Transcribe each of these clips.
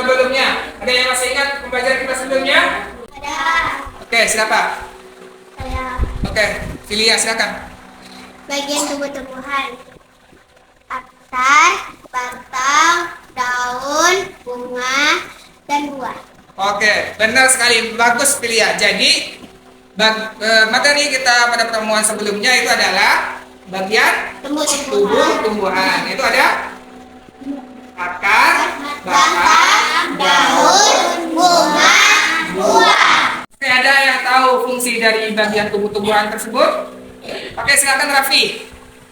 sebelumnya. Ada yang masih ingat pembelajaran kita sebelumnya? Ada. Oke, siapa? Saya. Oke, Filia silakan. Bagian tumbuh-tumbuhan. Akar, batang, daun, bunga, dan buah. Oke, benar sekali. Bagus Filia. Jadi materi kita pada pertemuan sebelumnya itu adalah bagian Tumbuh-tumbuhan. tumbuhan. Itu ada akar, batang, Daun, bunga, buah. Oke, ada yang tahu fungsi dari bagian tumbuh-tumbuhan tersebut? Oke, silakan Raffi.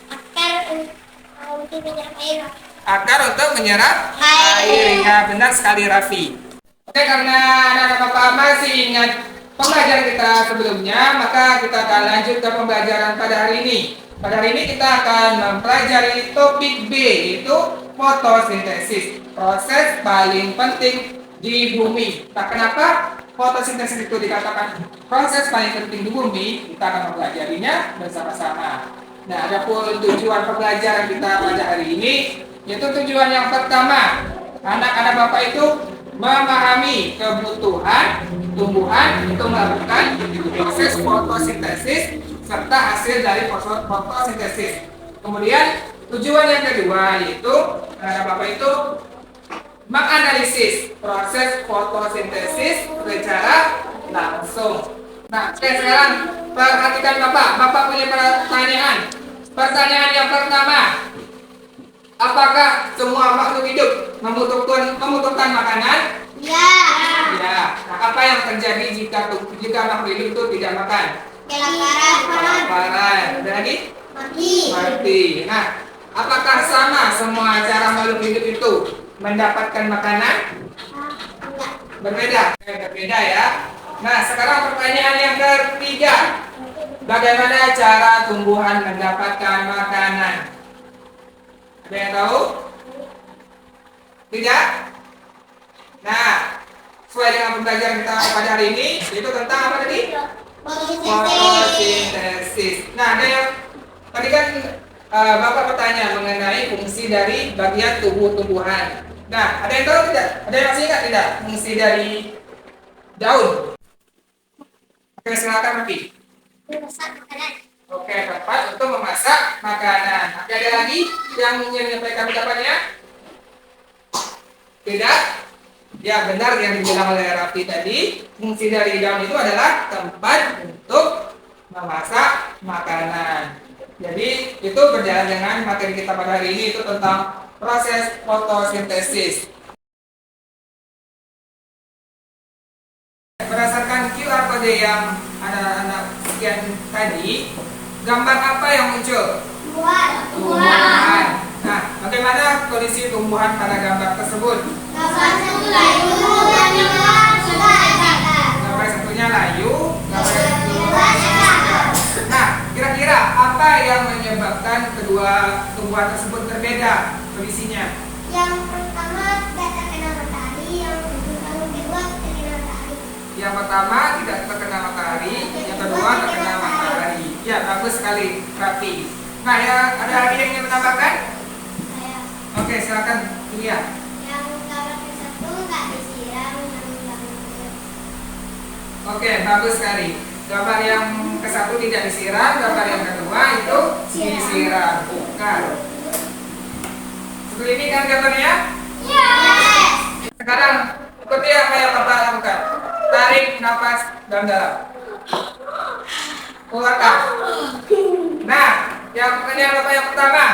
Akar untuk menyerap air. Akar untuk menyerap Air. air. Ya, benar sekali Raffi. Oke, karena anak-anak Bapak masih ingat pembelajaran kita sebelumnya, maka kita akan lanjut ke pembelajaran pada hari ini. Pada hari ini kita akan mempelajari topik B, yaitu fotosintesis, proses paling penting di bumi. Nah, kenapa fotosintesis itu dikatakan proses paling penting di bumi? Kita akan mempelajarinya bersama-sama. Nah, ada pun tujuan pembelajaran kita pada hari ini, yaitu tujuan yang pertama, anak-anak Bapak itu memahami kebutuhan tumbuhan untuk melakukan proses fotosintesis serta hasil dari fotosintesis. Kemudian tujuan yang kedua yaitu anak Bapak itu menganalisis proses fotosintesis secara langsung. Nah, sekarang perhatikan Bapak. Bapak punya pertanyaan. Pertanyaan yang pertama, apakah semua makhluk hidup membutuhkan makanan? Ya. Ya. Nah, apa yang terjadi jika makhluk hidup itu tidak makan? Kelaparan. Kelaparan. Dan lagi? Mati. Nah, apakah sama semua cara makhluk hidup itu mendapatkan makanan? Enggak. Berbeda. Berbeda ya. Nah, sekarang pertanyaan yang ketiga. Bagaimana cara tumbuhan mendapatkan makanan? Ada yang tahu? Tidak? Nah, sesuai dengan pembelajaran kita pada hari ini, itu tentang apa tadi? Fotosintesis. Nah, ada yang tadi kan Bapak bertanya mengenai fungsi dari bagian tumbuh-tumbuhan. Nah, ada yang tahu tidak? Ada yang masih ingat tidak fungsi dari daun? Oke, silakan Raffi. Memasak makanan. Oke, tempat untuk memasak makanan. Oke, ada lagi yang ingin menyampaikan pendapatnya? Tidak? Ya, benar yang dibilang oleh Raffi tadi. Fungsi dari daun itu adalah tempat untuk memasak makanan. Jadi, itu berjalan dengan materi kita pada hari ini, itu tentang proses fotosintesis. Berdasarkan QR kode yang anak-anak sekian tadi, gambar apa yang muncul? Tumbuhan. Nah, bagaimana kondisi tumbuhan pada gambar tersebut? Gambar satunya layu, gambar yang kedua. Nah, kira-kira apa yang menyebabkan kedua tumbuhan tersebut berbeda kondisinya? Yang pertama tidak terkena matahari, yang kedua terkena matahari. Yang pertama tidak terkena matahari, yang kedua terkena matahari. Ya, bagus sekali, Raffi. Nah, ya, ada lagi yang ingin menambahkan? Saya. Oke, silakan, Julia. Yang gambar ke satu nggak disiram, yang gambar Oke, bagus sekali. Gambar yang ke satu tidak disiram, gambar yang kedua itu disiram. Bukan. Seperti ini kan gambarnya? Yes. Sekarang ikuti apa yang Bapak lakukan. Tarik nafas dalam-dalam. Keluarkan. Nah, yang pertanyaan Bapak yang pertama,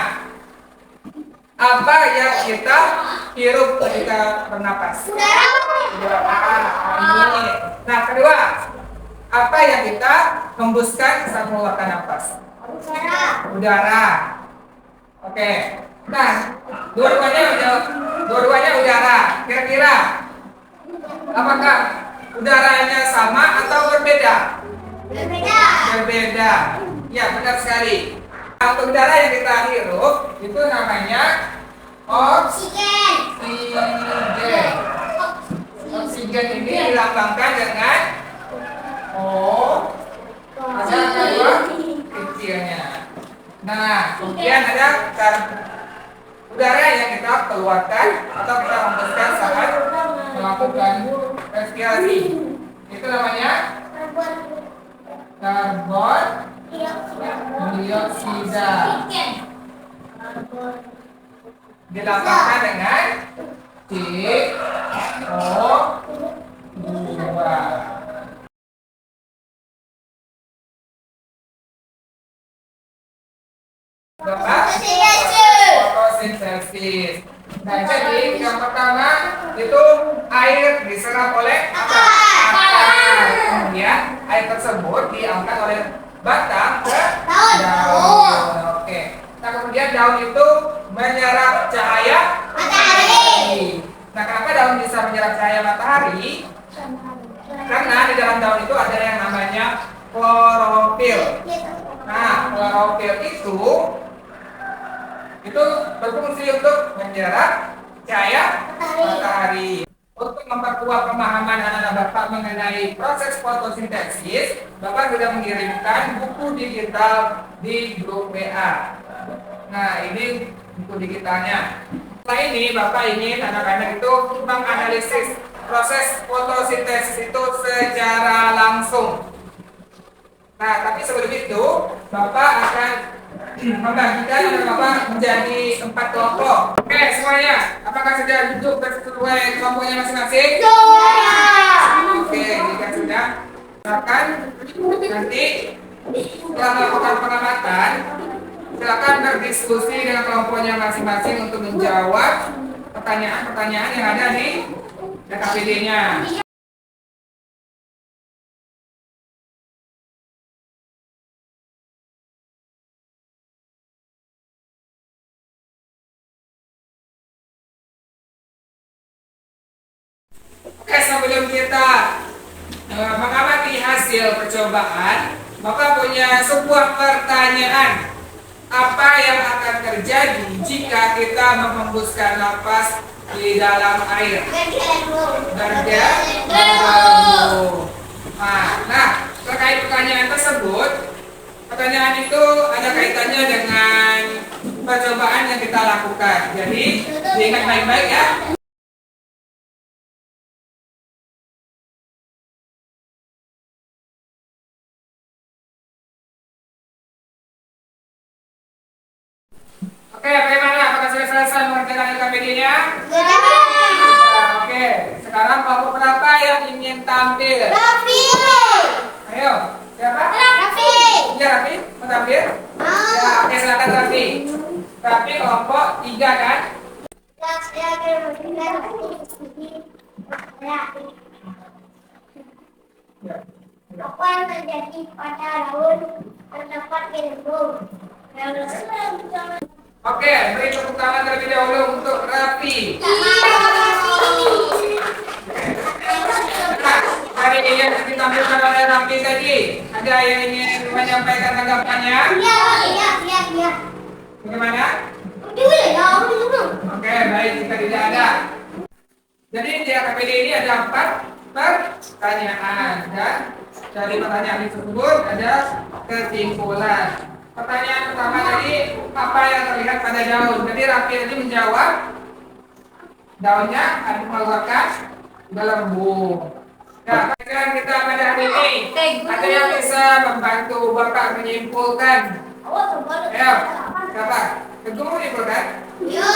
apa yang kita hirup ketika bernapas? Udara, angin. Nah, kedua, apa yang kita hembuskan saat mengeluarkan nafas? Udara. Oke. Nah, dua-duanya udara. Kira-kira apakah udaranya sama atau berbeda? Berbeda. Berbeda. Ya, benar sekali. Untuk udara yang kita hirup itu namanya Oksigen. oksigen. Oksigen ini dilambangkan dengan O, ada kedua kecilnya. Nah, kemudian ada udara yang kita keluarkan atau kita hembuskan saat melakukan respirasi. Itu namanya karbon dioksida. Dilambangkan dengan CO2. Fotosintesis. Nah, jadi yang pertama itu air diserap oleh akar. Kemudian air tersebut diangkat oleh batang ke daun. Oke. Nah, kemudian daun itu menyerap cahaya matahari. Nah, kenapa daun bisa menyerap cahaya matahari? Karena di dalam daun itu ada yang namanya klorofil. Nah, klorofil itu berfungsi untuk menyerap cahaya matahari. Untuk memperkuat pemahaman anak-anak Bapak mengenai proses fotosintesis, Bapak sudah mengirimkan buku digital di grup WA. Nah, ini buku digitalnya. Setelah ini, Bapak ingin anak-anak itu menganalisis proses fotosintesis itu secara langsung. Nah, tapi sebelum itu, Bapak akan membagikan anak Bapak menjadi 4 kelompok. Oke, semuanya, apakah sudah duduk sesuai kelompoknya masing-masing? Oke, jika sudah, silakan nanti setelah melakukan pengamatan, silakan berdiskusi dengan kelompoknya masing-masing untuk menjawab pertanyaan-pertanyaan yang ada di KPD-nya. Oke, sebelum kita mengamati hasil percobaan, Bapak punya sebuah pertanyaan. Apa yang akan terjadi jika kita menghembuskan napas di dalam air? Bergabung. Nah, terkait pertanyaan tersebut, pertanyaan itu ada kaitannya dengan percobaan yang kita lakukan. Jadi, diingat baik-baik ya. Oke, bagaimana? Apakah sudah selesai mengerjakan LKPD-nya? Oke, sekarang kelompok berapa yang ingin tampil? Raffi. Ayo, siapa? Raffi. Iya, Raffi, mau tampil? Ya, oke, silakan Raffi. Raffi kelompok 3 kan? Apa yang terjadi pada daun terdapat gelembung? Oke, beri tepuk tangan terlebih dahulu untuk Raffi. Nah, hari ini yang ditampilkan oleh Raffi tadi, ada yang ingin menyampaikan tanggapannya? Iya. Bagaimana? Oke, baik, jika tidak ada. Jadi di KPD ini ada 4 pertanyaan dan dari pertanyaan tersebut ada kesimpulan. Pertanyaan pertama tadi, apa yang terlihat pada daun? Jadi Raffi tadi menjawab, daunnya ada mengeluarkan gelembung. Nah, pelajaran kita pada hari ini, ada yang bisa membantu Bapak menyimpulkan? Ayo, siapa? Teguh mau menyimpulkan? Iya.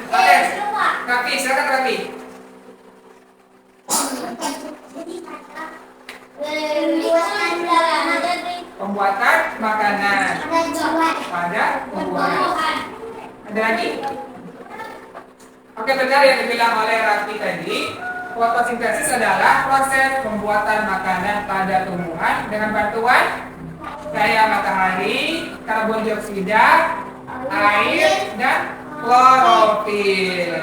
Oke, Raffi, silakan Raffi. Pembuatan makanan pada tumbuhan. Ada lagi? Oke, benar yang dibilang oleh Raffi tadi. Fotosintesis adalah proses pembuatan makanan pada tumbuhan dengan bantuan cahaya matahari, karbon dioksida, air, dan klorofil.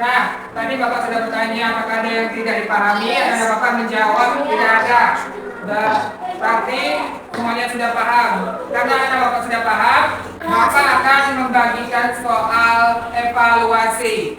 Nah, tadi Bapak sudah bertanya apakah ada yang tidak dipahami, dan Bapak menjawab tidak ada. Berarti semuanya sudah paham. Karena anak Bapak sudah paham, Bapak akan membagikan soal evaluasi.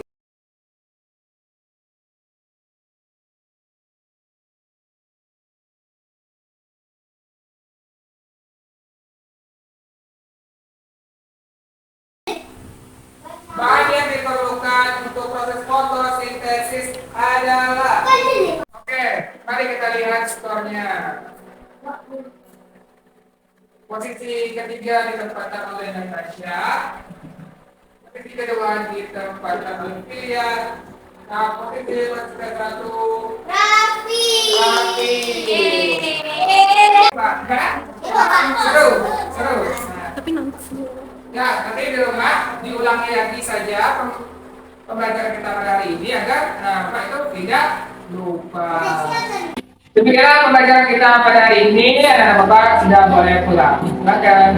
Bahan yang diperlukan untuk proses fotosintesis ada ketiga ditempatkan oleh Natasha. Posisi kedua ditempatkan oleh Filia. Nah, posisi satu Raffi. Raffi. Pak, ya? Seru, seru. Nah, Tapi nangis. ya, nanti di rumah diulangi lagi saja pembelajaran kita pada hari ini agar Bapak itu tidak lupa. Demikianlah pembelajaran kita pada hari ini. Anak-anak Bapak sudah boleh pulang. Silakan.